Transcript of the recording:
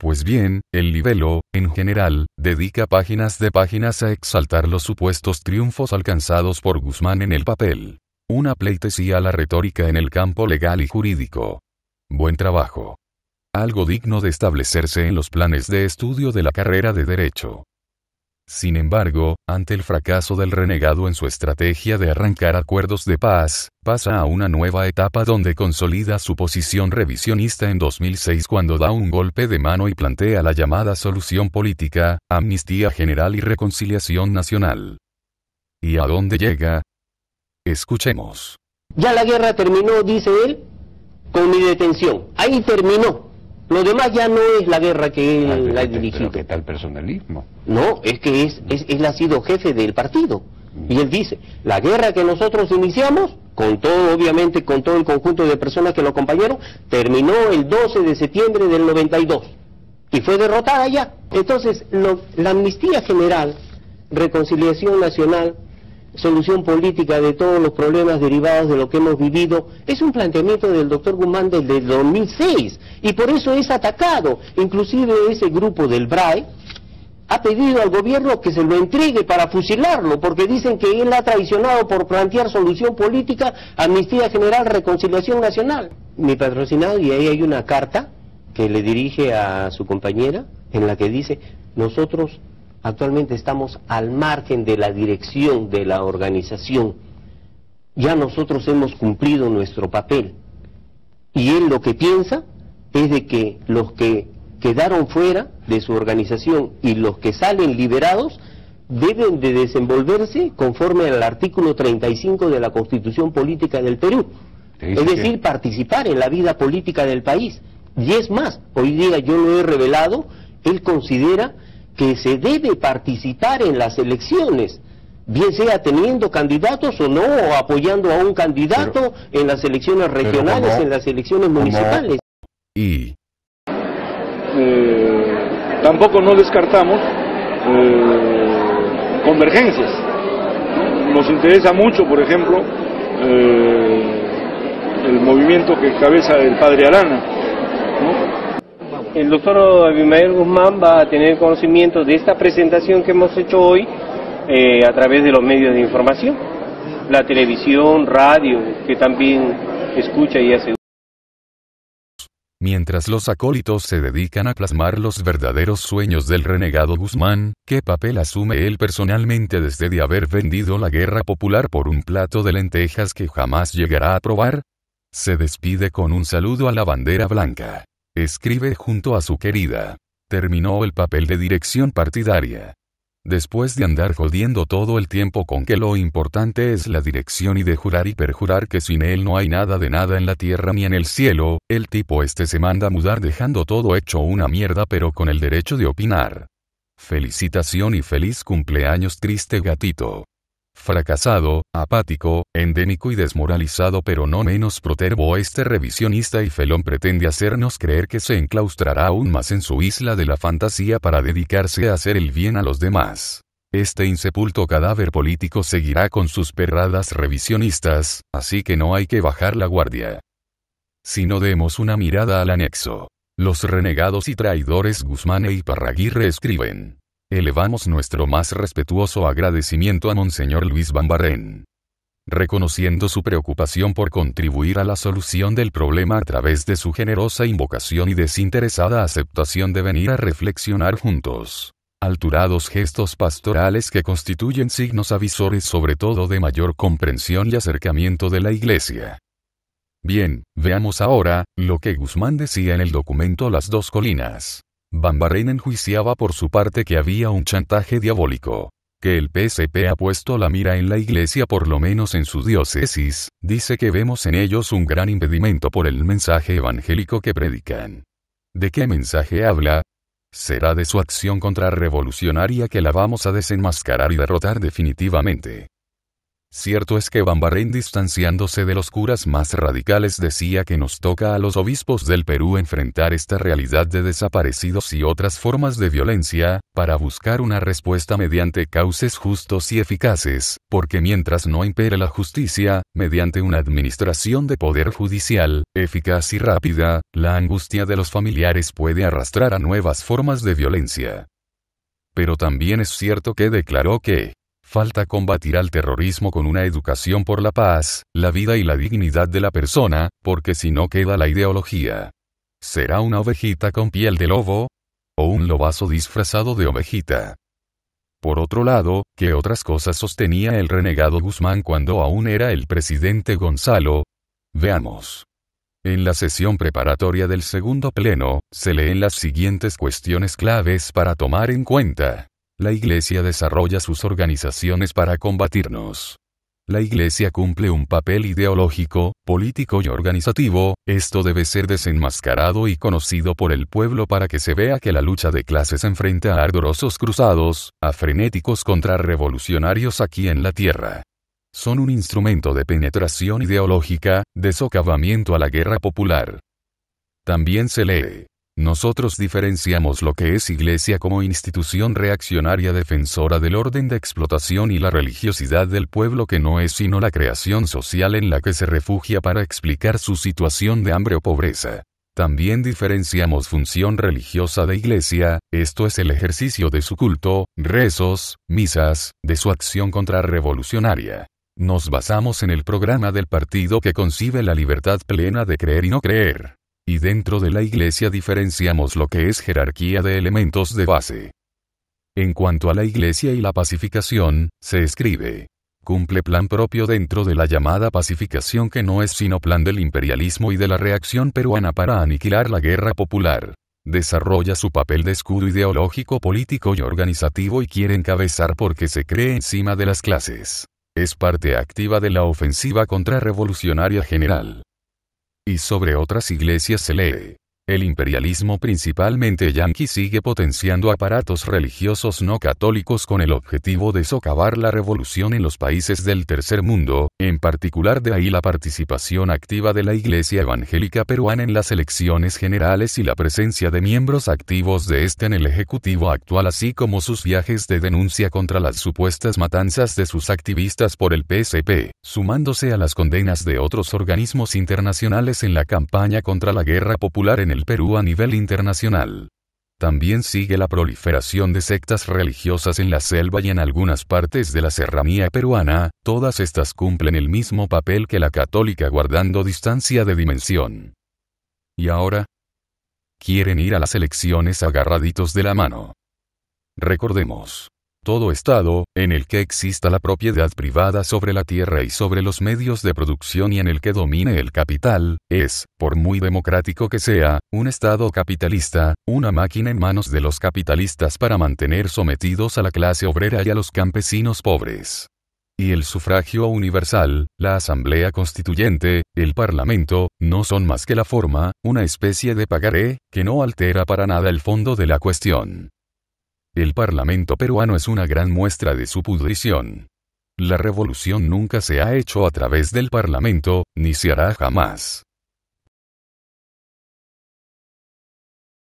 Pues bien, el libelo, en general, dedica páginas de páginas a exaltar los supuestos triunfos alcanzados por Guzmán en el papel. Una pleitesía a la retórica en el campo legal y jurídico. Buen trabajo. Algo digno de establecerse en los planes de estudio de la carrera de Derecho. Sin embargo, ante el fracaso del renegado en su estrategia de arrancar acuerdos de paz, pasa a una nueva etapa donde consolida su posición revisionista en 2006 cuando da un golpe de mano y plantea la llamada solución política, amnistía general y reconciliación nacional. ¿Y a dónde llega? Escuchemos. Ya la guerra terminó, dice él, con mi detención. Ahí terminó. Lo demás ya no es la guerra que él ha dirigido. ¿Qué tal personalismo? No, es que él ha sido jefe del partido. Y él dice, la guerra que nosotros iniciamos, con todo, obviamente, con todo el conjunto de personas que lo acompañaron, terminó el 12 de septiembre del 92. Y fue derrotada ya. Entonces, la amnistía general, reconciliación nacional, solución política de todos los problemas derivados de lo que hemos vivido, es un planteamiento del doctor Guzmán desde el 2006, y por eso es atacado. Inclusive ese grupo del BRAE ha pedido al gobierno que se lo entregue para fusilarlo, porque dicen que él ha traicionado por plantear solución política, amnistía general, reconciliación nacional. Mi patrocinado, y ahí hay una carta que le dirige a su compañera, en la que dice, nosotros actualmente estamos al margen de la dirección de la organización. Ya nosotros hemos cumplido nuestro papel. Y él lo que piensa es de que los que quedaron fuera de su organización y los que salen liberados deben de desenvolverse conforme al artículo 35 de la Constitución Política del Perú. Es decir, participar en la vida política del país. Y es más, hoy día yo lo he revelado, él considera que se debe participar en las elecciones, bien sea teniendo candidatos o no, o apoyando a un candidato en las elecciones regionales, en las elecciones municipales. Y tampoco no descartamos convergencias. Nos interesa mucho, por ejemplo, el movimiento que encabeza el padre Arana, ¿no? El doctor Abimael Guzmán va a tener conocimiento de esta presentación que hemos hecho hoy a través de los medios de información, la televisión, radio, que también escucha y hace. Mientras los acólitos se dedican a plasmar los verdaderos sueños del renegado Guzmán, ¿qué papel asume él personalmente desde de haber vendido la guerra popular por un plato de lentejas que jamás llegará a probar? Se despide con un saludo a la bandera blanca. Escribe junto a su querida. Terminó el papel de dirección partidaria. Después de andar jodiendo todo el tiempo con que lo importante es la dirección y de jurar y perjurar que sin él no hay nada de nada en la tierra ni en el cielo, el tipo se manda a mudar dejando todo hecho una mierda pero con el derecho de opinar. Felicitación y feliz cumpleaños triste gatito. Fracasado, apático, endémico y desmoralizado pero no menos protervo revisionista y felón pretende hacernos creer que se enclaustrará aún más en su isla de la fantasía para dedicarse a hacer el bien a los demás. Este insepulto cadáver político seguirá con sus perradas revisionistas, así que no hay que bajar la guardia. Si no demos una mirada al anexo. Los renegados y traidores Guzmán e Iparraguirre escriben. Elevamos nuestro más respetuoso agradecimiento a Monseñor Luis Bambarrén. Reconociendo su preocupación por contribuir a la solución del problema a través de su generosa invocación y desinteresada aceptación de venir a reflexionar juntos. Alturados gestos pastorales que constituyen signos avisores sobre todo de mayor comprensión y acercamiento de la Iglesia. Bien, veamos ahora, lo que Guzmán decía en el documento Las Dos Colinas. Bambarrén enjuiciaba por su parte que había un chantaje diabólico. Que el PSP ha puesto la mira en la Iglesia por lo menos en su diócesis, dice que vemos en ellos un gran impedimento por el mensaje evangélico que predican. ¿De qué mensaje habla? Será de su acción contrarrevolucionaria que la vamos a desenmascarar y derrotar definitivamente. Cierto es que Bambarén, distanciándose de los curas más radicales, decía que nos toca a los obispos del Perú enfrentar esta realidad de desaparecidos y otras formas de violencia, para buscar una respuesta mediante cauces justos y eficaces, porque mientras no impere la justicia, mediante una administración de poder judicial, eficaz y rápida, la angustia de los familiares puede arrastrar a nuevas formas de violencia. Pero también es cierto que declaró que falta combatir al terrorismo con una educación por la paz, la vida y la dignidad de la persona, porque si no queda la ideología. ¿Será una ovejita con piel de lobo? ¿O un lobazo disfrazado de ovejita? Por otro lado, ¿qué otras cosas sostenía el renegado Guzmán cuando aún era el presidente Gonzalo? Veamos. En la sesión preparatoria del segundo pleno, se leen las siguientes cuestiones claves para tomar en cuenta. La Iglesia desarrolla sus organizaciones para combatirnos. La Iglesia cumple un papel ideológico, político y organizativo. Esto debe ser desenmascarado y conocido por el pueblo para que se vea que la lucha de clases enfrenta a ardorosos cruzados, a frenéticos contrarrevolucionarios aquí en la tierra. Son un instrumento de penetración ideológica, de socavamiento a la guerra popular. También se lee. Nosotros diferenciamos lo que es Iglesia como institución reaccionaria defensora del orden de explotación y la religiosidad del pueblo, que no es sino la creación social en la que se refugia para explicar su situación de hambre o pobreza. También diferenciamos función religiosa de Iglesia, esto es el ejercicio de su culto, rezos, misas, de su acción contrarrevolucionaria. Nos basamos en el programa del partido que concibe la libertad plena de creer y no creer. Y dentro de la Iglesia diferenciamos lo que es jerarquía de elementos de base. En cuanto a la Iglesia y la pacificación, se escribe: cumple plan propio dentro de la llamada pacificación, que no es sino plan del imperialismo y de la reacción peruana para aniquilar la guerra popular. Desarrolla su papel de escudo ideológico, político y organizativo y quiere encabezar porque se cree encima de las clases. Es parte activa de la ofensiva contrarrevolucionaria general. Y sobre otras iglesias se lee: el imperialismo, principalmente yanqui, sigue potenciando aparatos religiosos no católicos con el objetivo de socavar la revolución en los países del tercer mundo, en particular de ahí la participación activa de la Iglesia Evangélica Peruana en las elecciones generales y la presencia de miembros activos de este en el Ejecutivo actual, así como sus viajes de denuncia contra las supuestas matanzas de sus activistas por el PSP, sumándose a las condenas de otros organismos internacionales en la campaña contra la guerra popular en el Perú a nivel internacional. También sigue la proliferación de sectas religiosas en la selva y en algunas partes de la serranía peruana. Todas estas cumplen el mismo papel que la católica, guardando distancia de dimensión. ¿Y ahora? Quieren ir a las elecciones agarraditos de la mano. Recordemos. Todo Estado, en el que exista la propiedad privada sobre la tierra y sobre los medios de producción y en el que domine el capital, es, por muy democrático que sea, un Estado capitalista, una máquina en manos de los capitalistas para mantener sometidos a la clase obrera y a los campesinos pobres. Y el sufragio universal, la Asamblea Constituyente, el Parlamento, no son más que la forma, una especie de pagaré, que no altera para nada el fondo de la cuestión. El Parlamento peruano es una gran muestra de su pudrición. La revolución nunca se ha hecho a través del Parlamento, ni se hará jamás.